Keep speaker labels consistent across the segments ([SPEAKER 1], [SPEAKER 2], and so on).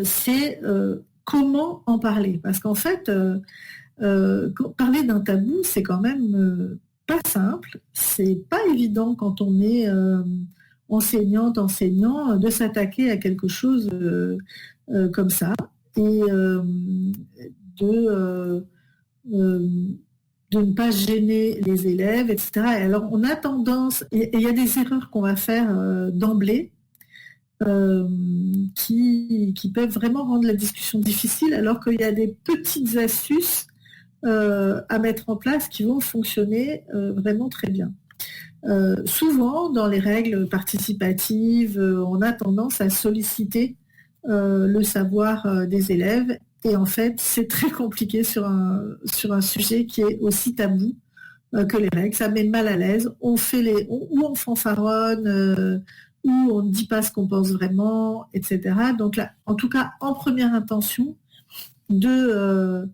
[SPEAKER 1] c'est comment en parler. Parce qu'en fait, parler d'un tabou, c'est quand même pas simple. C'est pas évident quand on est enseignant, de s'attaquer à quelque chose comme ça et de, de ne pas gêner les élèves, etc. Et alors, on a tendance, et il y a des erreurs qu'on va faire d'emblée, qui peuvent vraiment rendre la discussion difficile, alors qu'il y a des petites astuces à mettre en place qui vont fonctionner vraiment très bien. Souvent, dans les règles participatives, on a tendance à solliciter le savoir des élèves, et en fait, c'est très compliqué sur un sujet qui est aussi tabou que les règles. Ça met mal à l'aise. On fanfaronne, où on ne dit pas ce qu'on pense vraiment, etc. Donc là, en tout cas, en première intention, de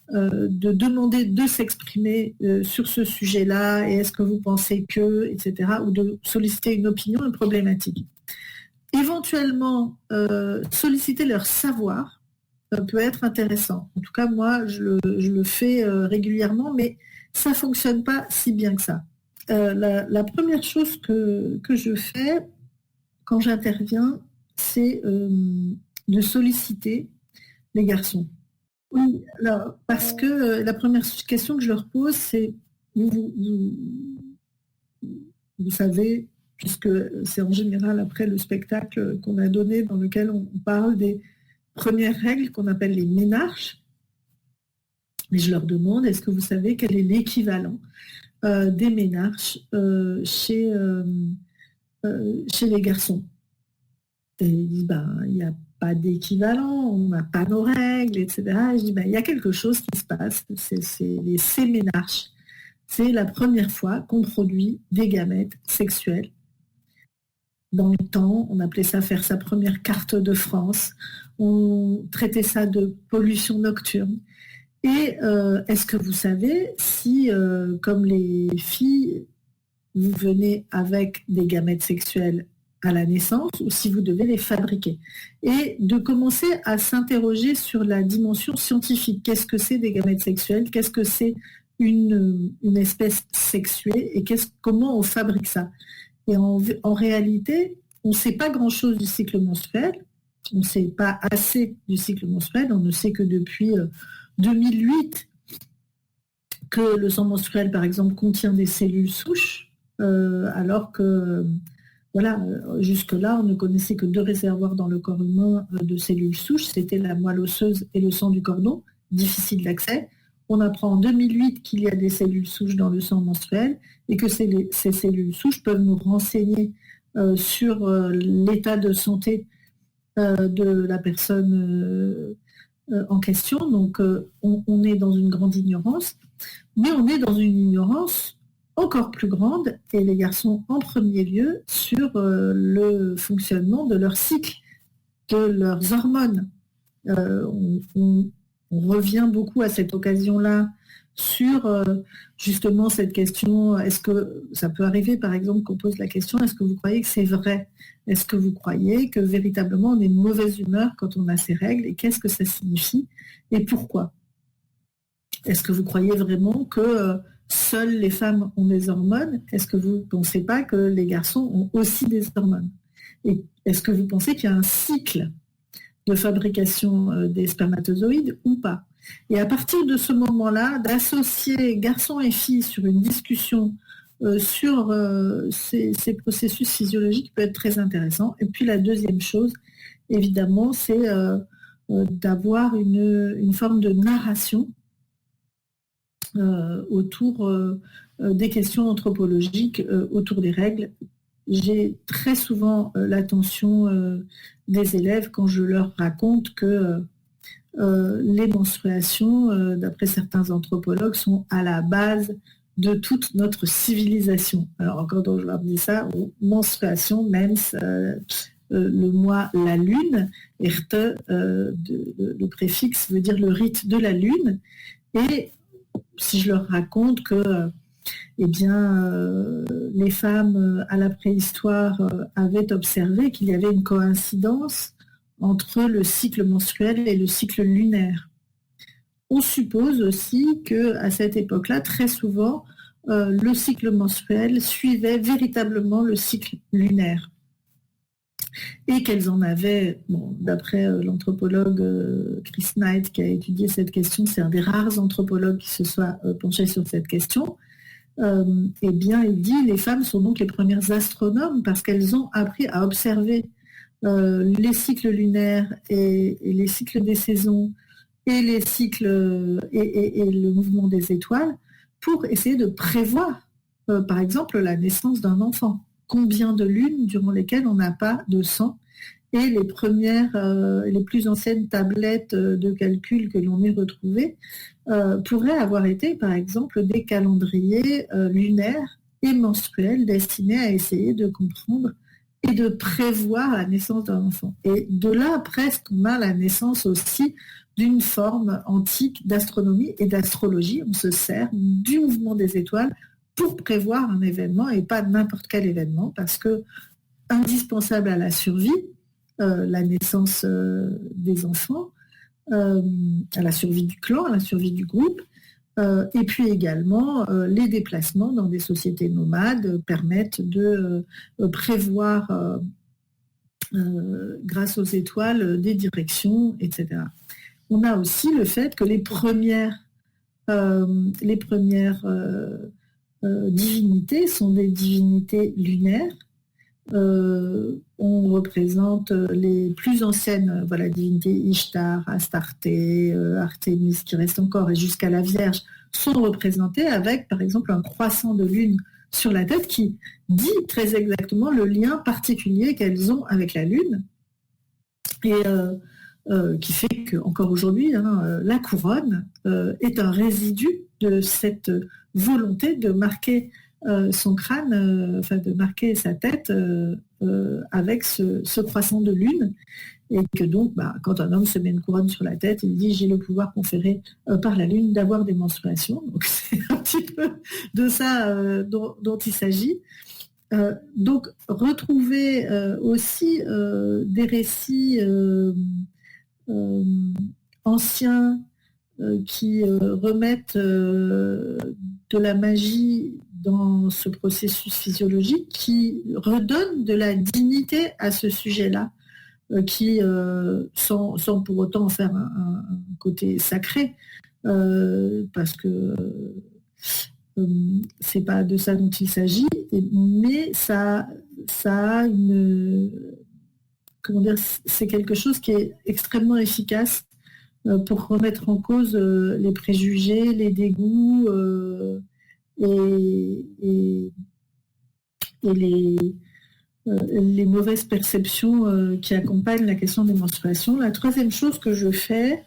[SPEAKER 1] demander de s'exprimer sur ce sujet-là, et est-ce que vous pensez que, etc., ou de solliciter une opinion, une problématique. Éventuellement, solliciter leur savoir peut être intéressant. En tout cas, moi, je le fais régulièrement, mais ça ne fonctionne pas si bien que ça. La première chose que je fais quand j'interviens, c'est de solliciter les garçons. Oui, alors, parce que la première question que je leur pose, c'est vous savez, puisque c'est en général après le spectacle qu'on a donné dans lequel on parle des premières règles qu'on appelle les ménarches. Et je leur demande, est-ce que vous savez quel est l'équivalent des ménarches chez les garçons? Et ils disent, il n'y a pas d'équivalent, on n'a pas nos règles, etc. Et je dis, il y a quelque chose qui se passe, c'est les séménarches. C'est la première fois qu'on produit des gamètes sexuelles. Dans le temps, on appelait ça faire sa première carte de France. On traitait ça de pollution nocturne. Et est-ce que vous savez si, comme les filles, vous venez avec des gamètes sexuelles à la naissance, ou si vous devez les fabriquer? Et de commencer à s'interroger sur la dimension scientifique. Qu'est-ce que c'est des gamètes sexuelles? Qu'est-ce que c'est une espèce sexuée? Et comment on fabrique ça? Et en réalité, on ne sait pas grand-chose du cycle menstruel. On ne sait pas assez du cycle menstruel. On ne sait que depuis 2008 que le sang menstruel, par exemple, contient des cellules souches, alors que jusque-là, on ne connaissait que 2 réservoirs dans le corps humain de cellules souches. C'était la moelle osseuse et le sang du cordon, difficile d'accès. On apprend en 2008 qu'il y a des cellules souches dans le sang menstruel et que ces cellules souches peuvent nous renseigner sur l'état de santé de la personne en question. Donc, on est dans une grande ignorance, mais on est dans une ignorance encore plus grande, et les garçons en premier lieu, sur le fonctionnement de leur cycle, de leurs hormones. On revient beaucoup à cette occasion-là sur justement cette question. Est-ce que ça peut arriver, par exemple, qu'on pose la question, est-ce que vous croyez que c'est vrai? Est-ce que vous croyez que véritablement on est de mauvaise humeur quand on a ces règles, et qu'est-ce que ça signifie et pourquoi? Est-ce que vous croyez vraiment que seules les femmes ont des hormones? Est-ce que vous ne pensez pas que les garçons ont aussi des hormones? Et est-ce que vous pensez qu'il y a un cycle de fabrication des spermatozoïdes ou pas? Et à partir de ce moment-là, d'associer garçons et filles sur une discussion sur ces processus physiologiques peut être très intéressant. Et puis la deuxième chose, évidemment, c'est d'avoir une forme de narration autour des questions anthropologiques, autour des règles. J'ai très souvent l'attention des élèves quand je leur raconte que les menstruations, d'après certains anthropologues, sont à la base de toute notre civilisation. Alors quand je leur dis ça, menstruation, mens, le mois, la lune, erte, le préfixe veut dire le rite de la lune. Et si je leur raconte que les femmes à la préhistoire avaient observé qu'il y avait une coïncidence entre le cycle menstruel et le cycle lunaire. On suppose aussi qu'à cette époque-là, très souvent, le cycle menstruel suivait véritablement le cycle lunaire. Et qu'elles en avaient, d'après l'anthropologue Chris Knight qui a étudié cette question, c'est un des rares anthropologues qui se soit penché sur cette question, eh bien il dit les femmes sont donc les premières astronomes parce qu'elles ont appris à observer les cycles lunaires et les cycles des saisons et les cycles et le mouvement des étoiles pour essayer de prévoir, par exemple, la naissance d'un enfant. Combien de lunes durant lesquelles on n'a pas de sang. Et les plus anciennes tablettes de calcul que l'on ait retrouvées pourraient avoir été, par exemple, des calendriers lunaires et menstruels destinés à essayer de comprendre et de prévoir la naissance d'un enfant. Et de là, presque, on a la naissance aussi d'une forme antique d'astronomie et d'astrologie. On se sert du mouvement des étoiles pour prévoir un événement et pas n'importe quel événement, parce que indispensable à la survie, la naissance des enfants, à la survie du clan, à la survie du groupe, et puis également les déplacements dans des sociétés nomades permettent de prévoir, grâce aux étoiles, des directions, etc. On a aussi le fait que les premières divinités sont des divinités lunaires. On représente les plus anciennes divinités, Ishtar, Astarté, Artémis, qui restent encore, et jusqu'à la Vierge, sont représentées avec, par exemple, un croissant de lune sur la tête qui dit très exactement le lien particulier qu'elles ont avec la lune, et qui fait qu'encore aujourd'hui, la couronne est un résidu de cette volonté de marquer son crâne, de marquer sa tête avec ce croissant de lune, et que donc, quand un homme se met une couronne sur la tête, il dit « j'ai le pouvoir conféré par la lune d'avoir des menstruations ». Donc c'est un petit peu de ça dont il s'agit. Donc retrouver aussi des récits anciens qui remettent de la magie dans ce processus physiologique, qui redonne de la dignité à ce sujet-là, qui, sans pour autant en faire un côté sacré, parce que c'est pas de ça dont il s'agit, mais ça a une... Comment dire, c'est quelque chose qui est extrêmement efficace pour remettre en cause les préjugés, les dégoûts et les mauvaises perceptions qui accompagnent la question des menstruations. La troisième chose que je fais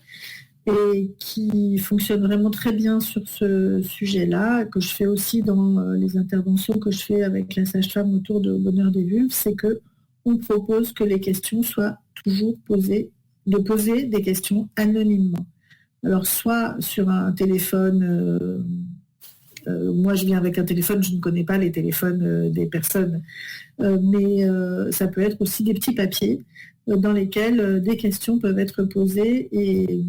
[SPEAKER 1] et qui fonctionne vraiment très bien sur ce sujet-là, que je fais aussi dans les interventions que je fais avec la sage-femme autour de Bonheur des vulves, c'est qu'on propose que les questions soient toujours posées, de poser des questions anonymement. Alors soit sur un téléphone, moi je viens avec un téléphone, je ne connais pas les téléphones des personnes, mais ça peut être aussi des petits papiers dans lesquels des questions peuvent être posées, et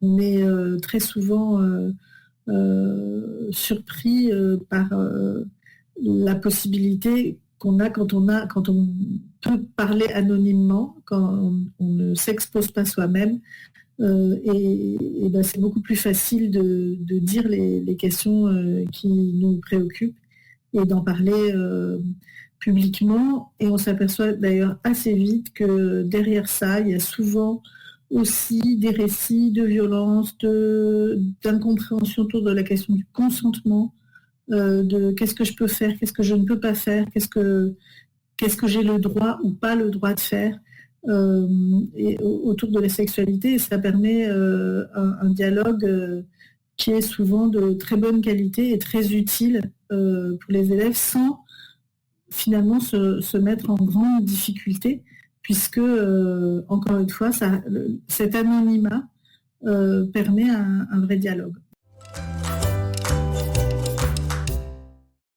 [SPEAKER 1] on est très souvent surpris par la possibilité qu'on a quand on peut parler anonymement, quand on ne s'expose pas soi-même, et c'est beaucoup plus facile de dire les questions qui nous préoccupent et d'en parler publiquement. Et on s'aperçoit d'ailleurs assez vite que derrière ça, il y a souvent aussi des récits de violence, d'incompréhension autour de la question du consentement, de qu'est-ce que je peux faire, qu'est-ce que je ne peux pas faire, qu'est-ce que j'ai le droit ou pas le droit de faire, et autour de la sexualité. Et ça permet un dialogue qui est souvent de très bonne qualité et très utile pour les élèves, sans finalement se mettre en grande difficulté, puisque, encore une fois, cet anonymat permet un vrai dialogue.